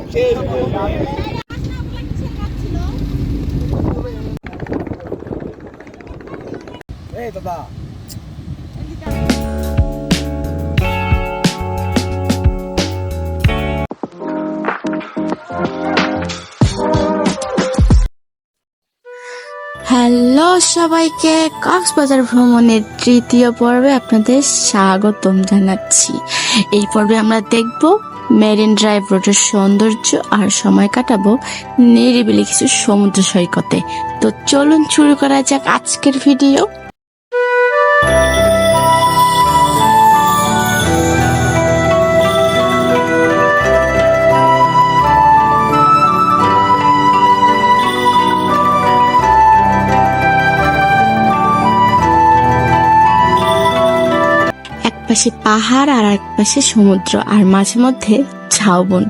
এই দাদা হ্যালো সবাইকে, কক্সবাজার ভ্রমণের তৃতীয় পর্বে আপনাদের স্বাগতম জানাচ্ছি। এই পর্বে আমরা দেখব মেরিন ড্রাইভ রোডের সৌন্দর্য আর সময় কাটাবো নিরিবিলি কিছু সমুদ্র সৈকতে। তো চলুন শুরু করা যাক আজকের ভিডিও। পাশে পাহাড় আর এক পাশে সমুদ্র, আর মাঝে মধ্যে ঝাউবন।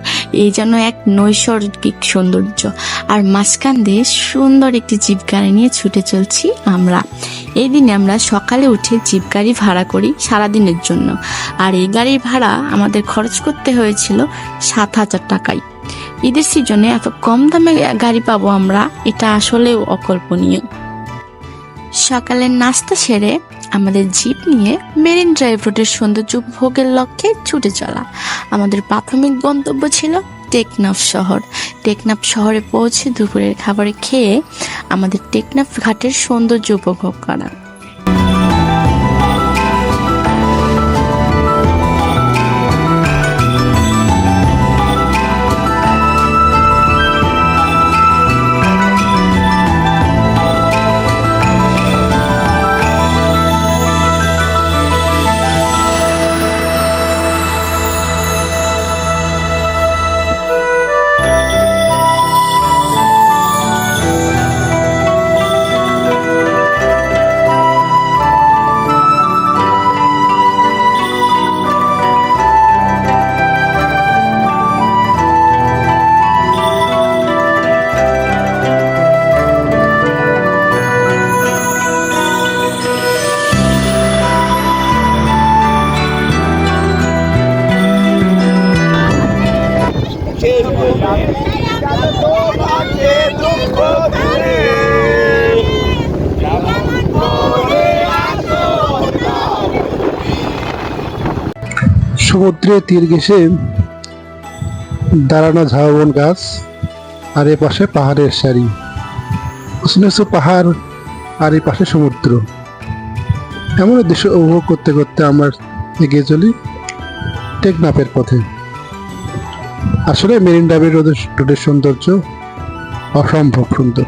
এই যেন এক নৈসর্গিক সৌন্দর্য। আর মাঝখান দিয়ে সুন্দর একটি জিপ গাড়ি নিয়ে ছুটে চলছি আমরা। এই দিনে আমরা সকালে উঠে জিপ গাড়ি ভাড়া করি সারাদিনের জন্য, আর এই গাড়ির ভাড়া আমাদের খরচ করতে হয়েছিল 7,000 টাকায়। ঈদের সিজনে এত কম দামে গাড়ি পাবো আমরা, এটা আসলেও অকল্পনীয়। সকালের নাস্তা সেরে আমাদের জিপ নিয়ে মেরিন ড্রাইভ রোডের সৌন্দর্য উপভোগের লক্ষ্যে ছুটে চলা। আমাদের প্রাথমিক গন্তব্য ছিল টেকনাফ শহর। টেকনাফ শহরে পৌঁছে দুপুরের খাবারে খেয়ে আমাদের টেকনাফ ঘাটের সৌন্দর্য উপভোগ করা। সমুদ্রের তীর ঘেঁষে দাঁড়ানো ঝাউবন গাছ, আর এ পাশে পাহাড়ের সারি, উঁচু নিচু পাহাড়, আর এই পাশে সমুদ্র। এমন দৃশ্য উপভোগ করতে করতে আমরা এগিয়ে চলি টেকনাফের পথে। আসলে মেরিন ড্রাইভ রোডের সৌন্দর্য অসম্ভব সুন্দর।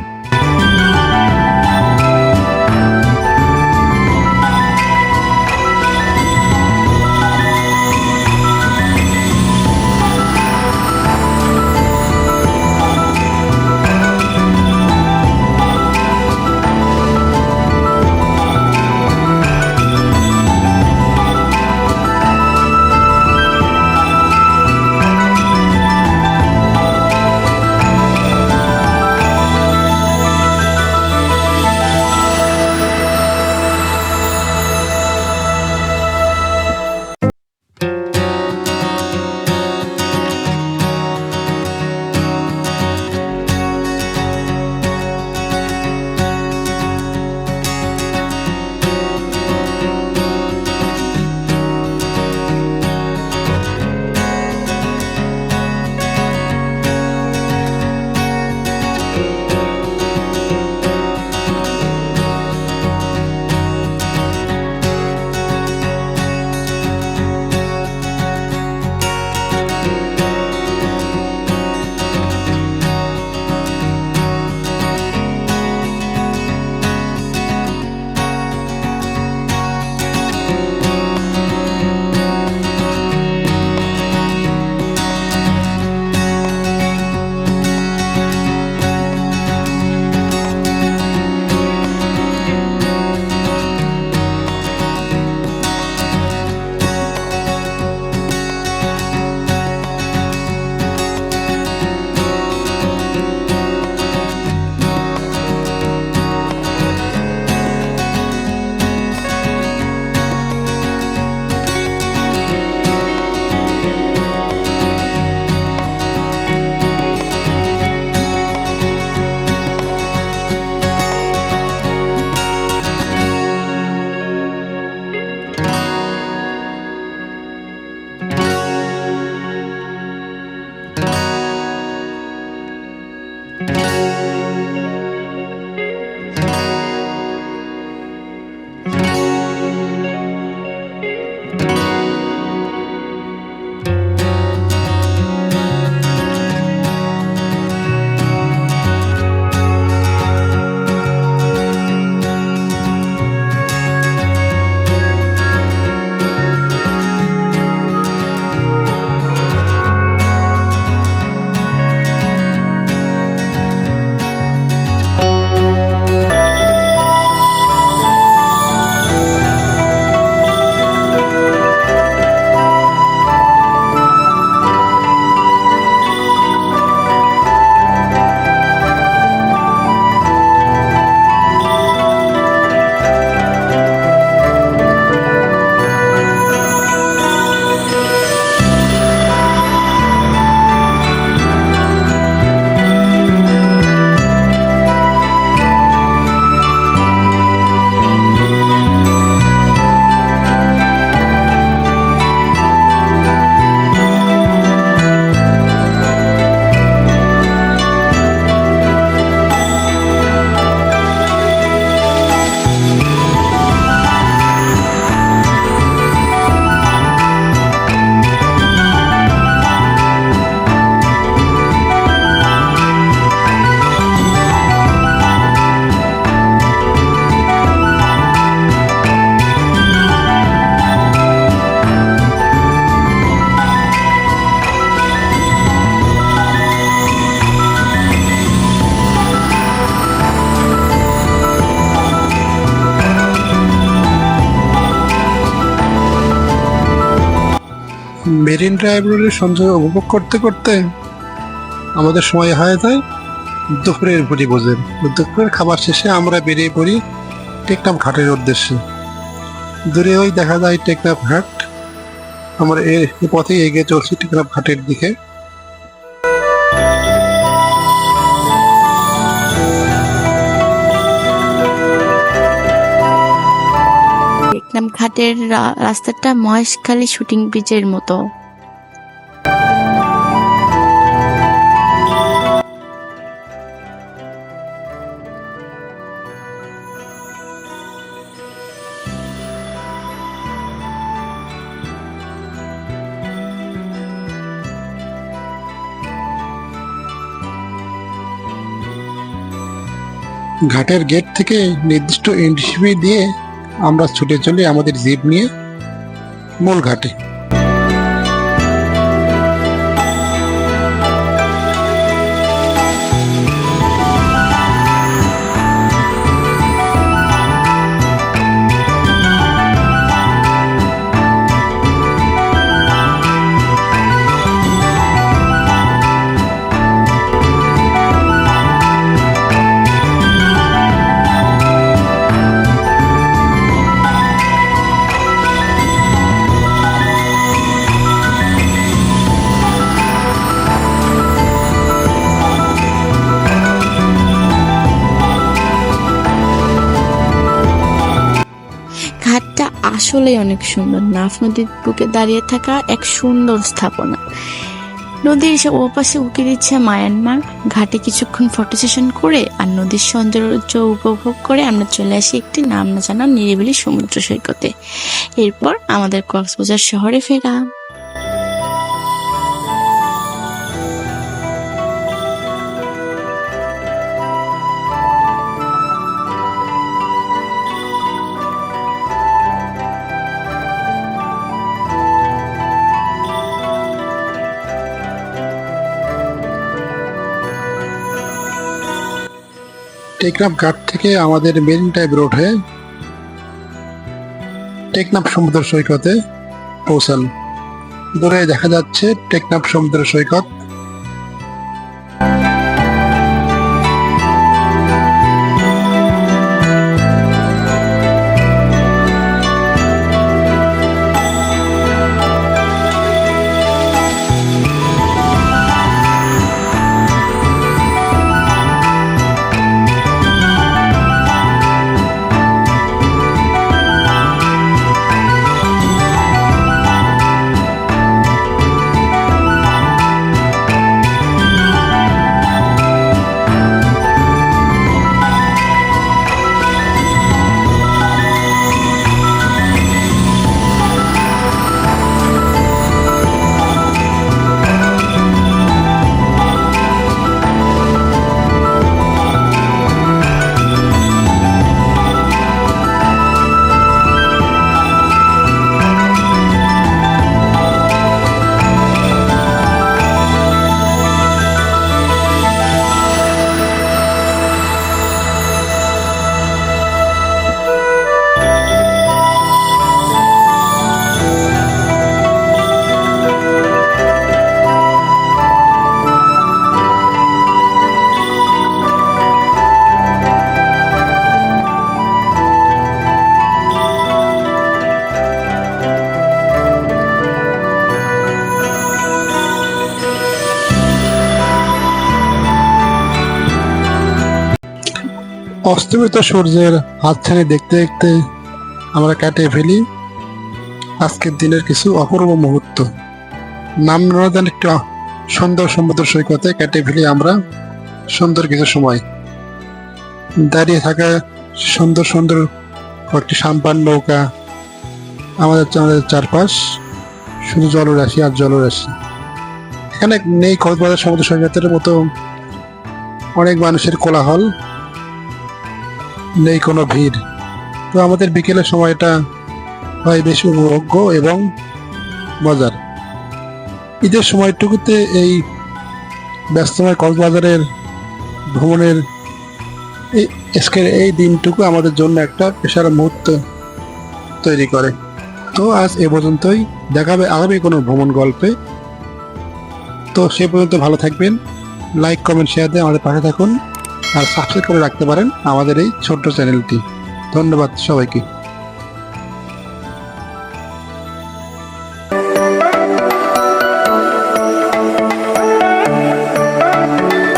মেরিন ড্রাইভের সৌন্দর্য উপভোগ করতে করতে আমাদের সময় হয়ে যায় দুপুরের ভোজন। দুপুরের খাবার শেষে আমরা বেরিয়ে পড়ি টেকনাফ ঘাটের উদ্দেশ্যে। দূরে ওই দেখা যায় টেকনাফ ঘাট। আমরা এই পথে এগিয়ে চলছি টেকনাফ ঘাটের দিকে। টেকনাফ ঘাটের রাস্তাটা মহেশখালী শুটিং ব্রিজের মতো। ঘাটের গেট থেকে নির্দিষ্ট এন্ট্রি দিয়ে আমরা ছুটে চলি আমাদের জিপ নিয়ে মূল ঘাটে। ঘাটটা আসলেই অনেক সুন্দর। নাফ নদীর বুকে দাঁড়িয়ে থাকা এক সুন্দর স্থাপনা। নদীর ওপাশে উঁকি দিচ্ছে মায়ানমার। ঘাটে কিছুক্ষণ ফটো সেশন করে আর নদীর সৌন্দর্য উপভোগ করে আমরা চলে আসি একটি নাম না জানা নিরিবিলি সমুদ্র সৈকতে। এরপর আমাদের কক্সবাজার শহরে ফেরা। টেকনাফ ঘাট থেকে আমাদের মেরিন ড্রাইভ রোড হয়ে টেকনাফ সমুদ্র সৈকতে পৌঁছান। দূরে দেখা যাচ্ছে টেকনাফ সমুদ্র সৈকত। অস্তমিত সূর্যের হাতছানি দেখতে দেখতে আমরা কাটিয়ে ফেলি আজকের দিনের কিছু অপূর্ব মুহূর্ত। নাম না জানি একটি সুন্দর সমুদ্র সৈকতে কাটিয়ে ফেলি আমরা সুন্দর কিছু সময়। দাঁড়িয়ে থাকা সুন্দর সুন্দর কয়েকটি সাম্পান নৌকা, আমাদের চারপাশ শুধু জলরাশি আর জলরাশি। এখানে নেই কক্সবাজার সমুদ্র সৈকতের মতো অনেক মানুষের কোলাহল, নেই কোনো ভিড়। তো আমাদের বিকেলের সময়টা হয় বেশ উপভোগ্য এবং মজার। ঈদের সময়টুকুতে এই ব্যস্তময় কক্সবাজারের ভ্রমণের এই দিনটুকু আমাদের জন্য একটা পেশার মুহূর্ত তৈরি করে। তো আজ এ পর্যন্তই, দেখাবে আগামী কোনো ভ্রমণ গল্পে। তো সে পর্যন্ত ভালো থাকবেন, লাইক কমেন্ট শেয়ার দিয়ে আমাদের পাশে থাকুন, আর সাবস্ক্রাইব করে রাখতে পারেন আমাদের এই ছোট্ট চ্যানেলটি। ধন্যবাদ সবাইকে।